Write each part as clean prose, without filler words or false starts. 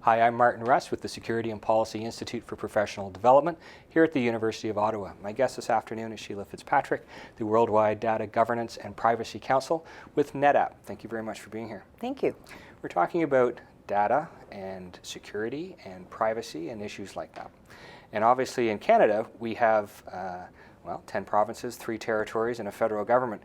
Hi, I'm Martin Russ with the Security and Policy Institute for Professional Development here at the University of Ottawa. My guest this afternoon is Sheila Fitzpatrick, the Worldwide Data Governance and Privacy Council with NetApp. Thank you very much for being here. Thank you. We're talking about data and security and privacy and issues like that. And obviously in Canada, we have 10 provinces, 3 territories, and a federal government.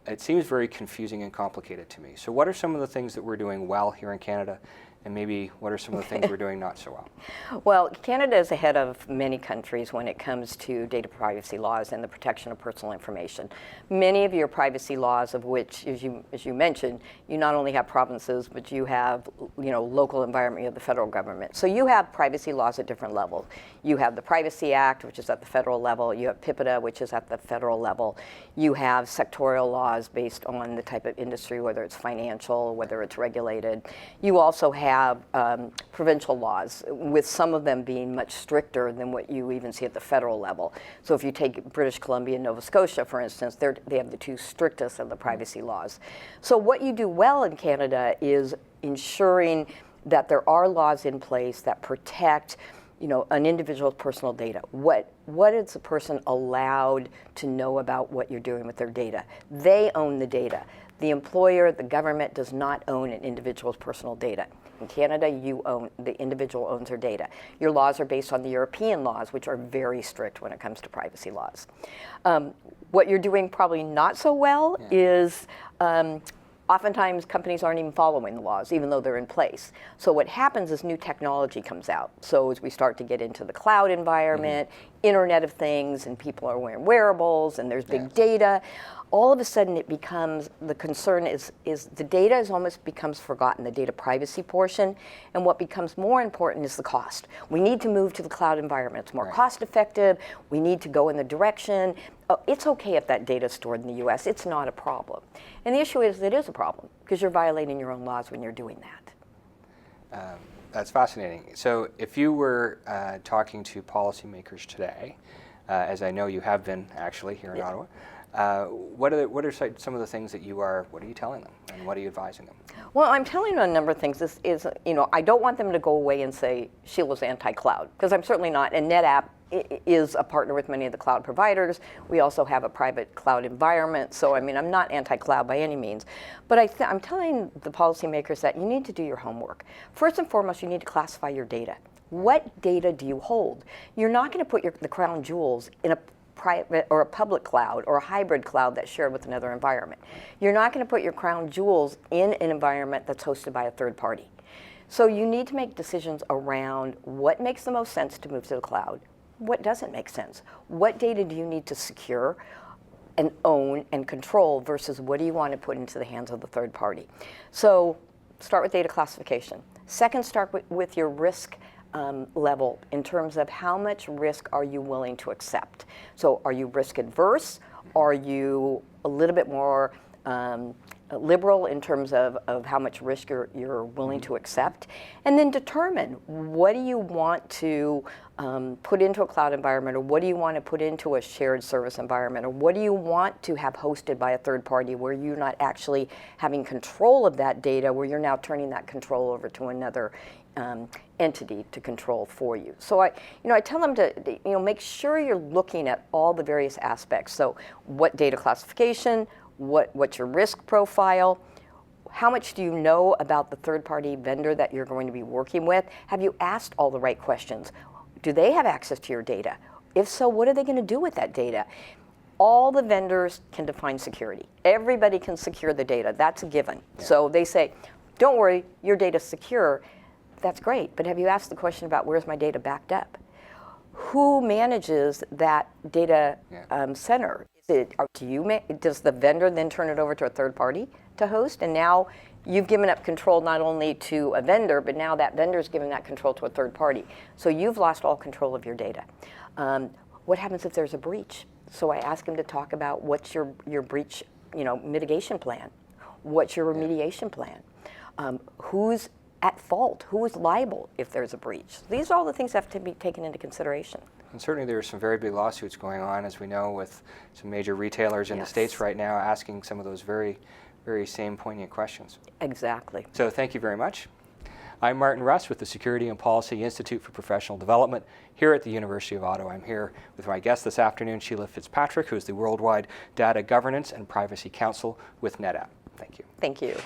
It seems very confusing and complicated to me. So what are some of the things that we're doing well here in Canada, and maybe what are some of the things we're doing not so well? Well, Canada is ahead of many countries when it comes to data privacy laws and the protection of personal information. Many of your privacy laws, of which, as you mentioned, you not only have provinces, but you have local environment, you have the federal government. So you have privacy laws at different levels. You have the Privacy Act, which is at the federal level. You have PIPEDA, which is at the federal level. You have sectorial laws based on the type of industry, whether it's financial, whether it's regulated. You also have provincial laws, with some of them being much stricter than what you even see at the federal level. So if you take British Columbia and Nova Scotia, for instance, they have the 2 strictest of the privacy laws. So what you do well in Canada is ensuring that there are laws in place that protect an individual's personal data. What is a person allowed to know about what you're doing with their data? They own the data. The employer, the government, does not own an individual's personal data. In Canada, the individual owns their data. Your laws are based on the European laws, which are very strict when it comes to privacy laws. What you're doing probably not so well is oftentimes companies aren't even following the laws, even though they're in place. So what happens is new technology comes out. So as we start to get into the cloud environment, Internet of Things, and people are wearing wearables, and there's big data, all of a sudden it becomes, the concern is the data almost becomes forgotten, the data privacy portion, and what becomes more important is the cost. We need to move to the cloud environment. It's more cost effective. We need to go in the direction. It's okay if that data is stored in the US. It's not a problem. And the issue is it is a problem because you're violating your own laws when you're doing that. That's fascinating. So if you were talking to policymakers today, as I know you have been actually here in Ottawa, what are some of the things that what are you telling them and what are you advising them? Well, I'm telling them a number of things. This is, I don't want them to go away and say Sheila's anti-cloud, because I'm certainly not. And NetApp is a partner with many of the cloud providers. We also have a private cloud environment. So, I'm not anti-cloud by any means. But I'm telling the policymakers that you need to do your homework. First and foremost, you need to classify your data. What data do you hold? You're not going to put the crown jewels in a private or a public cloud or a hybrid cloud that's shared with another environment. You're not going to put your crown jewels in an environment that's hosted by a third party. So you need to make decisions around what makes the most sense to move to the cloud, what doesn't make sense, what data do you need to secure and own and control versus what do you want to put into the hands of the third party. So start with data classification. Second, start with your risk level in terms of how much risk are you willing to accept. So are you risk adverse? Are you a little bit more liberal in terms of how much risk you're willing to accept? And then determine what do you want to put into a cloud environment, or what do you want to put into a shared service environment, or what do you want to have hosted by a third party where you're not actually having control of that data, where you're now turning that control over to another entity to control for you. So I tell them to make sure you're looking at all the various aspects. So what data classification, what's your risk profile, how much do you know about the third-party vendor that you're going to be working with? Have you asked all the right questions? Do they have access to your data? If so, what are they going to do with that data? All the vendors can define security. Everybody can secure the data. That's a given. Yeah. So they say, don't worry, your data's secure. That's great, but have you asked the question about where's my data backed up? Who manages that data center? Does the vendor then turn it over to a third party to host? And now you've given up control not only to a vendor, but now that vendor's given that control to a third party. So you've lost all control of your data. What happens if there's a breach? So I ask them to talk about what's your breach mitigation plan? What's your remediation plan? Who's at fault? Who is liable if there's a breach? These are all the things that have to be taken into consideration. And certainly there are some very big lawsuits going on, as we know, with some major retailers in the States right now asking some of those very, very same poignant questions. Exactly. So thank you very much. I'm Martin Russ with the Security and Policy Institute for Professional Development here at the University of Ottawa. I'm here with my guest this afternoon, Sheila Fitzpatrick, who is the Worldwide Data Governance and Privacy Counsel with NetApp. Thank you. Thank you.